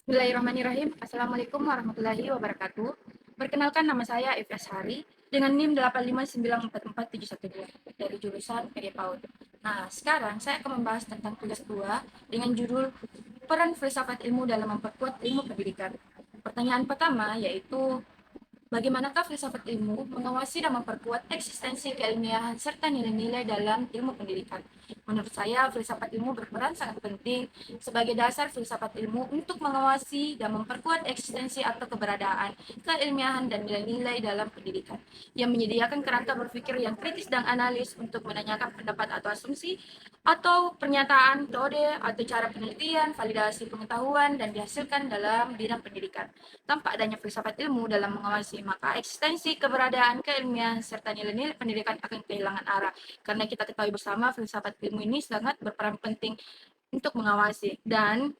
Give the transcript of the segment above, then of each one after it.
Bismillahirrahmanirrahim. Assalamualaikum warahmatullahi wabarakatuh. Perkenalkan, nama saya Ifyas Hari dengan NIM 859447112 dari jurusan PD PAUD. Nah, sekarang saya akan membahas tentang tugas 2 dengan judul Peran Filsafat Ilmu dalam Memperkuat Ilmu Pendidikan. Pertanyaan pertama yaitu, bagaimanakah filsafat ilmu mengawasi dan memperkuat eksistensi keilmiahan serta nilai-nilai dalam ilmu pendidikan? Menurut saya, filsafat ilmu berperan sangat penting sebagai dasar filsafat ilmu untuk mengawasi dan memperkuat eksistensi atau keberadaan keilmiahan dan nilai-nilai dalam pendidikan, yang menyediakan kerangka berpikir yang kritis dan analis untuk menanyakan pendapat atau asumsi atau pernyataan, metode, atau cara penelitian, validasi pengetahuan, dan dihasilkan dalam bidang pendidikan. Tanpa adanya filsafat ilmu dalam mengawasi, maka eksistensi, keberadaan, keilmiahan, serta nilai-nilai pendidikan akan kehilangan arah. Karena kita ketahui bersama, filsafat ilmu ini sangat berperan penting untuk mengawasi, dan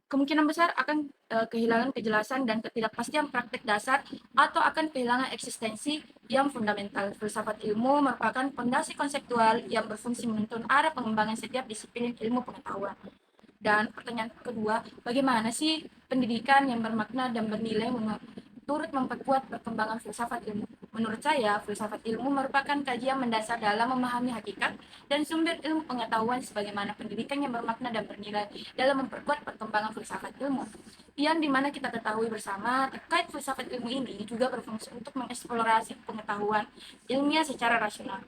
kemungkinan besar akan kehilangan kejelasan dan ketidakpastian praktek dasar atau akan kehilangan eksistensi yang fundamental. Filsafat ilmu merupakan fondasi konseptual yang berfungsi menuntun arah pengembangan setiap disiplin ilmu pengetahuan. Dan pertanyaan kedua, bagaimana sih pendidikan yang bermakna dan bernilai turut memperkuat perkembangan filsafat ilmu? Menurut saya, filsafat ilmu merupakan kajian mendasar dalam memahami hakikat dan sumber ilmu pengetahuan, sebagaimana pendidikan yang bermakna dan bernilai dalam memperkuat perkembangan filsafat ilmu. Yang dimana kita ketahui bersama, terkait filsafat ilmu ini juga berfungsi untuk mengeksplorasi pengetahuan ilmiah secara rasional.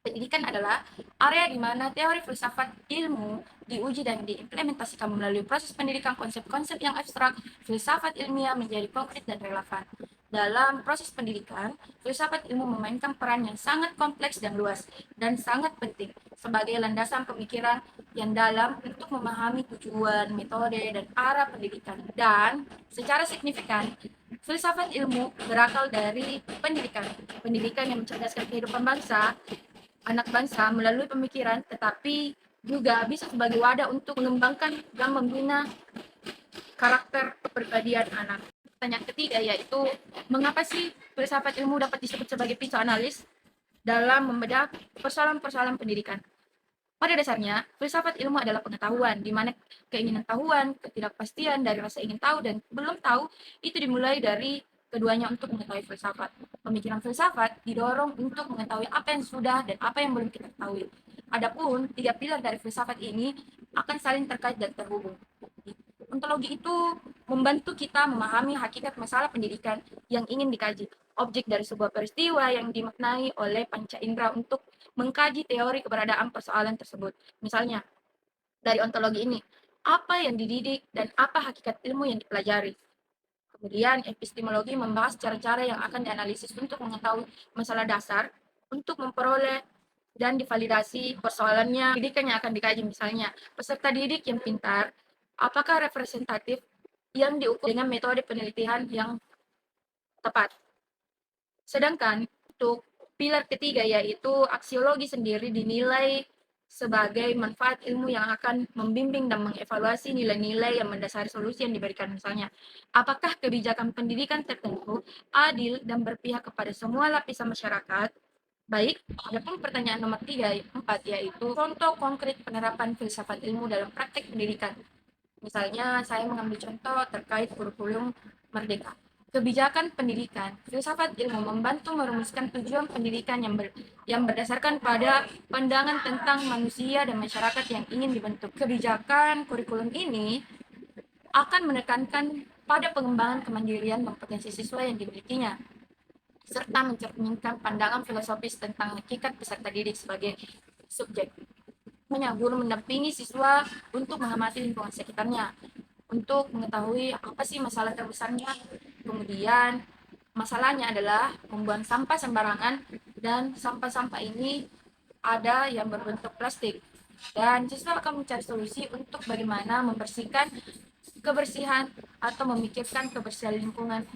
Pendidikan adalah area di mana teori filsafat ilmu diuji dan diimplementasikan melalui proses pendidikan. Konsep-konsep yang abstrak filsafat ilmiah menjadi konkret dan relevan. Dalam proses pendidikan, filsafat ilmu memainkan peran yang sangat kompleks dan luas, dan sangat penting sebagai landasan pemikiran yang dalam untuk memahami tujuan, metode, dan arah pendidikan. Dan secara signifikan, filsafat ilmu berakal dari pendidikan. Pendidikan yang mencerdaskan kehidupan bangsa, anak bangsa melalui pemikiran, tetapi juga bisa sebagai wadah untuk mengembangkan dan membina karakter kepribadian anak. Pertanyaan ketiga yaitu, mengapa sih filsafat ilmu dapat disebut sebagai pisau analis dalam membedah persoalan-persoalan pendidikan? Pada dasarnya, filsafat ilmu adalah pengetahuan, di mana keinginan tahuan, ketidakpastian dari rasa ingin tahu dan belum tahu itu dimulai dari keduanya untuk mengetahui filsafat. Pemikiran filsafat didorong untuk mengetahui apa yang sudah dan apa yang belum kita ketahui. Adapun tiga pilar dari filsafat ini akan saling terkait dan terhubung. Ontologi itu membantu kita memahami hakikat masalah pendidikan yang ingin dikaji, objek dari sebuah peristiwa yang dimaknai oleh panca indera untuk mengkaji teori keberadaan persoalan tersebut. Misalnya, dari ontologi ini, apa yang dididik dan apa hakikat ilmu yang dipelajari. Kemudian, epistemologi membahas cara-cara yang akan dianalisis untuk mengetahui masalah dasar, untuk memperoleh dan divalidasi persoalannya. Pendidikan yang akan dikaji, misalnya, peserta didik yang pintar, apakah representatif yang diukur dengan metode penelitian yang tepat. Sedangkan untuk pilar ketiga yaitu aksiologi sendiri dinilai sebagai manfaat ilmu yang akan membimbing dan mengevaluasi nilai-nilai yang mendasari solusi yang diberikan. Misalnya, apakah kebijakan pendidikan tertentu adil dan berpihak kepada semua lapisan masyarakat? Baik, adapun pertanyaan nomor 4 yaitu contoh konkret penerapan filsafat ilmu dalam praktek pendidikan. Misalnya, saya mengambil contoh terkait kurikulum Merdeka. Kebijakan pendidikan, filsafat ilmu membantu merumuskan tujuan pendidikan yang berdasarkan pada pandangan tentang manusia dan masyarakat yang ingin dibentuk. Kebijakan kurikulum ini akan menekankan pada pengembangan kemandirian dan potensi siswa yang dimilikinya, serta mencerminkan pandangan filosofis tentang hakikat peserta didik sebagai subjek. Guru mendampingi siswa untuk mengamati lingkungan sekitarnya, untuk mengetahui apa sih masalah terbesarnya. Kemudian masalahnya adalah membuang sampah sembarangan, dan sampah-sampah ini ada yang berbentuk plastik. Dan siswa akan mencari solusi untuk bagaimana membersihkan kebersihan atau memikirkan kebersihan lingkungan.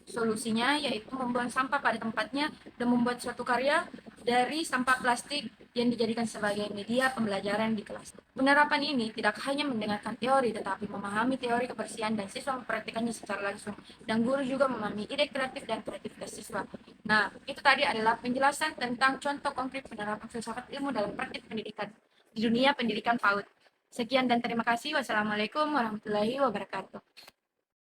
Solusinya yaitu membuang sampah pada tempatnya dan membuat suatu karya dari sampah plastik yang dijadikan sebagai media pembelajaran di kelas. Penerapan ini tidak hanya mendengarkan teori, tetapi memahami teori kebersihan dan siswa mempraktikannya secara langsung. Dan guru juga memahami ide kreatif dan kreativitas siswa. Nah, itu tadi adalah penjelasan tentang contoh konkret penerapan filsafat ilmu dalam praktik pendidikan di dunia pendidikan PAUD. Sekian dan terima kasih. Wassalamualaikum warahmatullahi wabarakatuh.